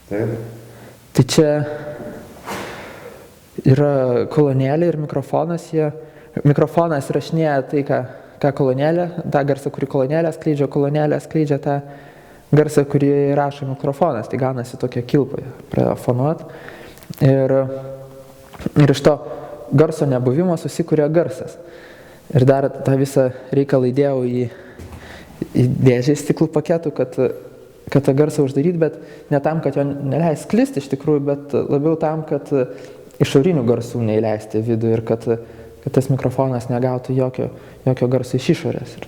Taip. Tai čia yra kolonėlė ir mikrofonas. Mikrofonas rašinėja tai, ką kolonėlė, tą garsą, kurį kolonėlė skleidžia tą garsą, kurį rašo mikrofonas. Tai gaunasi tokia kilpa, pradėjo fonuot. Ir iš to garso nebuvimo susikuria garsas. Ir dar tą visą reikalą įdėjau į dėžę stiklų paketų, kad tą garsą uždaryti, bet ne tam, kad jo neleis sklisti iš tikrųjų, bet labiau tam, kad išorinių garsų neįleisti vidų ir kad tas mikrofonas negautų jokio garso iš išorės. Ir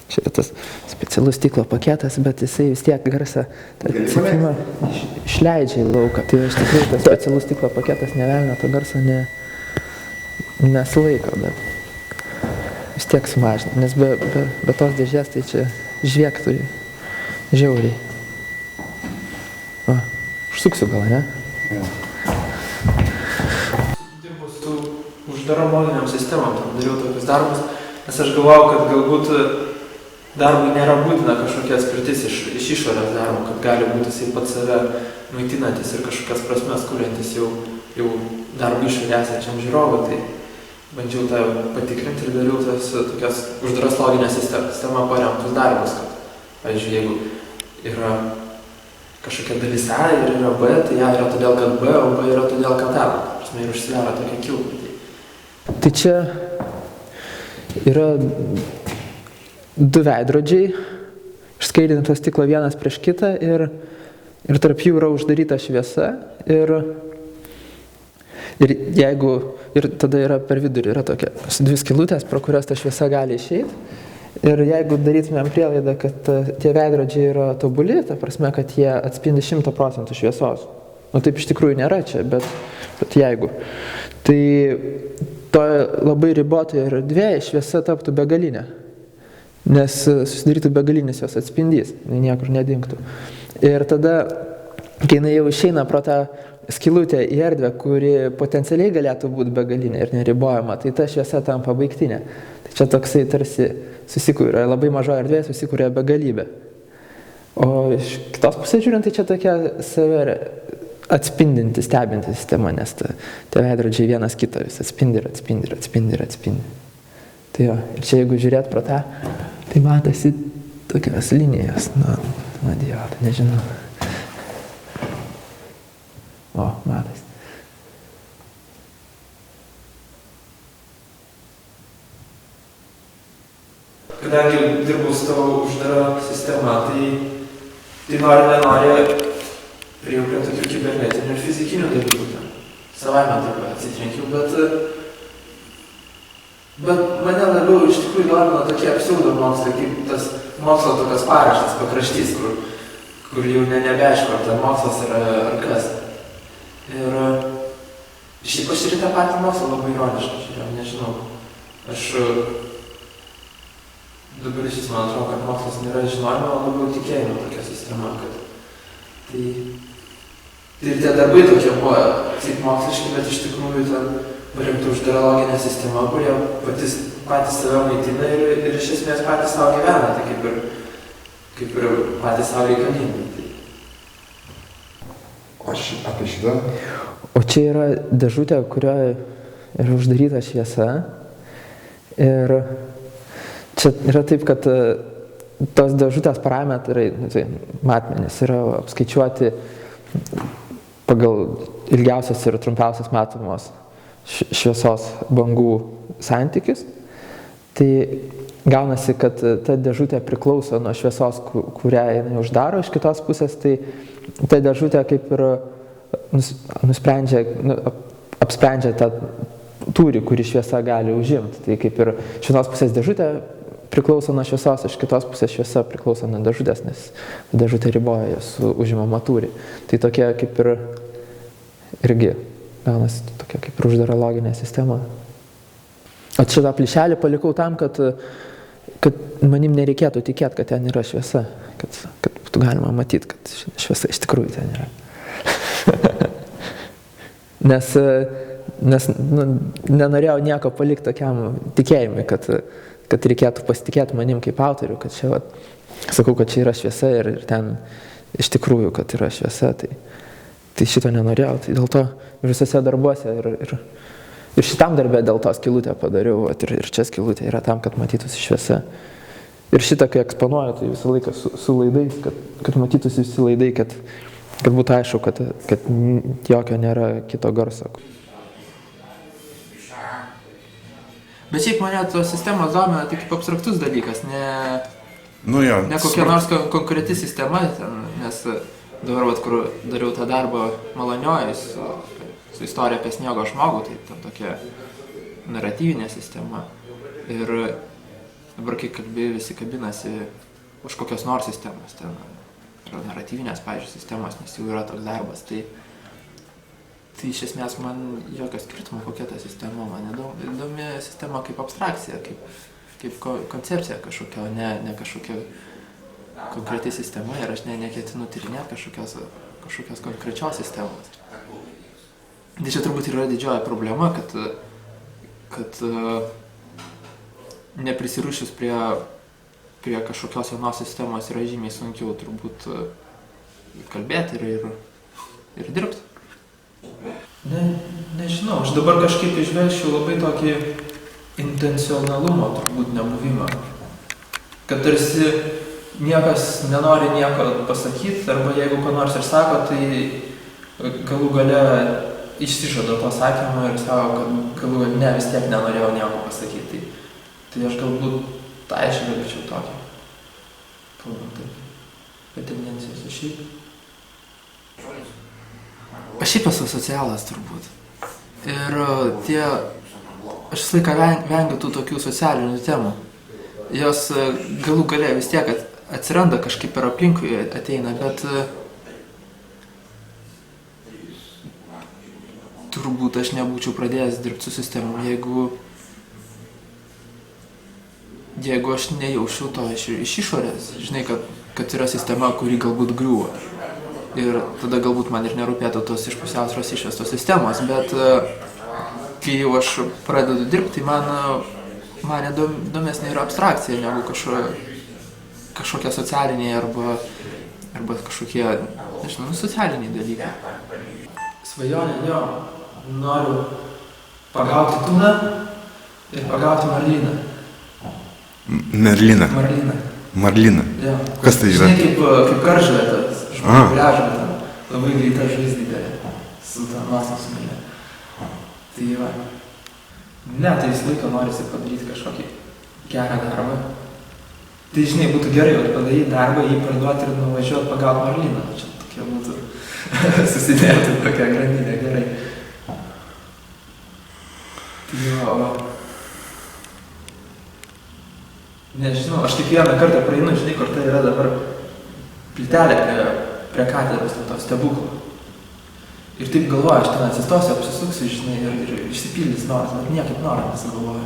čia yra tas specialus stiklo paketas, bet jisai vis tiek garsą cypimą išleidžia į lauką. Tai iš tikrųjų tas specialus stiklo paketas nevelnio to garso nesilaiko, bet vis tiek sumažina, nes be tos dėžės tai čia žviegtų žiauriai. O, užsuksiu gal, ne? Ja. Dirbu su uždarom loginiam sistemom, tam dariau tokius darbus, nes aš galvojau, kad galbūt darbui nėra būtina kažkokia atspirtis iš išorės darbo, kad gali būti jisai pats save maitinantis ir kažkokias prasmes kuriantis jau darbų išorė esančiam žiūrovui. Tai bandžiau tą patikrinti ir dariau tokias uždaras loginės sistemą paremtus darbus, kad, pavyzdžiui, jeigu yra kažkokia dalis A ir yra B, tai A yra todėl, kad B, o B yra todėl, kad A. Ir užsidaro tokia kilpa. Tai čia yra du veidrodžiai, išskaidinto stiklo vienas prieš kitą ir tarp jų yra uždaryta šviesa ir tada yra per vidurį yra tokia dvi skylutės, pro kurias ta šviesa gali išeiti. Ir jeigu darytumėm prielaidą, kad tie veidrodžiai yra tobuli, ta prasme, kad jie atspindi 100% šviesos. Nu taip iš tikrųjų nėra čia, bet jeigu. Tai to labai ribotoje erdvėje šviesa taptų begalinė, nes susidarytų begalinis jos atspindys, niekur nedingtų. Ir tada, kai jinai jau išeina pro tą skylutę į erdvę, kuri potencialiai galėtų būti begalinė ir neribojama, tai ta šviesa tampa baigtinė. Tai čia toksai tarsi susikuria, labai mažo erdvėje susikuria begalybė. O iš kitos pusės žiūrint, tai čia tokia save atspindinti, stebinti sistema, nes tie veidrodžiai vienas kitą vis atspindi ir atspindi ir atspindi ir atspindi. Tai jo, ir čia jeigu žiūrėt pro tą, tai matosi tokios linijos, dievą, nežinau. O, matas. Kadangi dirbau su tavo uždara sistema, tai nori nenori priejau prie tokių kibernetinių ir fizikinių dalykų. Savaime taip atsitrenkiau, bet mane labiau iš tikrųjų domino tokie absurdo mokslai, kaip tas mokslo tokias paraštas pakraštys, kur jau nebeaišku, ar ten mokslas yra ar kas. Ir šiaip aš ir tą patį mokslą labai ironiškai žiūrėjau, nežinau. Aš dabar šis man atrodo, kad mokslas nėra žinojimo, o labiau tikėjimo tokia sistema, kad tai tie darbai tokie buvo taip moksliški, bet iš tikrųjų ten paremta uždara loginė sistema, kur jie patys save maitina ir iš esmės patys savo gyvena, tai kaip ir patys savo reikalingi. O apie šitą? O čia yra dėžutė, kurioje yra uždaryta šviesa. Ir čia yra taip, kad tos dėžutės parametrai, tai matmenys, yra apskaičiuoti pagal ilgiausias ir trumpiausias matomos šviesos bangų santykius. Tai gaunasi, kad ta dėžutė priklauso nuo šviesos, kurią jinai uždaro. Iš kitos pusės, tai ta dėžutė kaip ir apsprendžia tą tūrį, kurį šviesa gali užimti. Tai kaip ir iš vienos pusės dėžutė priklauso nuo šviesos, iš kitos pusės šviesa priklauso nuo dėžutės, nes dėžutė riboja jos užimamą tūrį. Tai tokia kaip ir irgi gaunasi tokia kaip ir uždara loginė sistema. O šitą plyšelį palikau tam, kad manim nereikėtų tikėti, kad ten yra šviesa, kad būtų galima matyti, kad šviesa iš tikrųjų ten yra. nes nenorėjau nieko palikti tokiam tikėjimui, kad kad reikėtų pasitikėti manim kaip autoriu, kad čia, vat, sakau, kad čia yra šviesa ir ten iš tikrųjų, kad yra šviesa, tai šito nenorėjau, tai dėl to visose darbuose ir šitam darbė dėl to skylutę padariau, vat, ir čia skylutė yra tam, kad matytųsi šviesa. Ir šitą, kai eksponuoju, tai visą laiką su laidais, kad matytųsi visi laidai, kad būtų aišku, kad jokio nėra kito garso. Bet šiaip mane tos sistemos domina tik kaip abstraktus dalykas, ne kokia nors konkreti sistema, nes dabar, vat, kur dariau tą darbą Malonioj su istorija apie sniego žmogų, tai ten tokia naratyvinė sistema. Ir dabar, kai kalbėjau, visi kabinasi už kokios nors sistemos, ten yra naratyvinės, pavyzdžiui, sistemos, nes jau yra toks darbas, tai iš esmės man jokio skirtumo, kokia ta sistema, man įdomi sistema kaip abstrakcija, kaip koncepcija kažkokia, ne kažkokia konkreti sistema ir aš neketinu tyrinėti kažkokios konkrečios sistemos. Tai čia turbūt yra didžioji problema, kad neprisirišus prie kažkokios vienos sistemos yra žymiai sunkiau turbūt kalbėti ir dirbti. Nežinau, aš dabar kažkaip išvelgčiau labai tokį intencionalumo turbūt nebuvimą. Kad tarsi niekas nenori nieko pasakyti, arba jeigu ko nors ir sako, tai galų gale išsižada to sakymo ir sako, kad galų gale ne, vis tiek nenorėjau nieko pasakyti. Tai aš galbūt tą išvelgčiau tokį. Kalbant apie tendencijas iš šiaip. Aš šiaip esu socialas turbūt. Ir aš visą laiką vengiu tų tokių socialinių temų. Jos galų gale vis tiek atsiranda kažkaip per aplinkui ateina, bet turbūt aš nebūčiau pradėjęs dirbti su sistemom, jeigu aš nejaučiau to iš išorės. Žinai, kad yra sistema, kuri galbūt griūva. Ir tada galbūt man ir nerūpėtų tos iš pusiausvyros išvestos sistemos, bet kai jau aš pradedu dirbti, man įdomesnė yra abstrakcija negu kažkokie socialiniai arba kažkokie, nežinau, socialiniai dalykai. Svajonė, jo, noriu pagauti tuną ir pagauti marliną. Merliną? Marliną. Jo. Kas tai yra? Žinai, kaip karžuotas. Pliažą, labai greita žuvis didelė, su tą masą sumėlė. Tai va. Ne, tai visą laiką norisi padaryti kažkokį gerą darbą. Tai žinai, būtų gerai padaryti darbą, jį parduoti ir nuvažiuoti pagauti marliną. Čia tokia būtų susidėti tokia grandinė gerai. Tai jo. Nežinau, aš kiekvieną kartą praeinu, žinai, kur tai yra dabar plytelė prie katedros, to stebuklo. Ir taip galvoju, aš ten atsistosiu, apsisuksiu, žinai, ir išsipildys noras, bet niekaip norą nesugalvoju.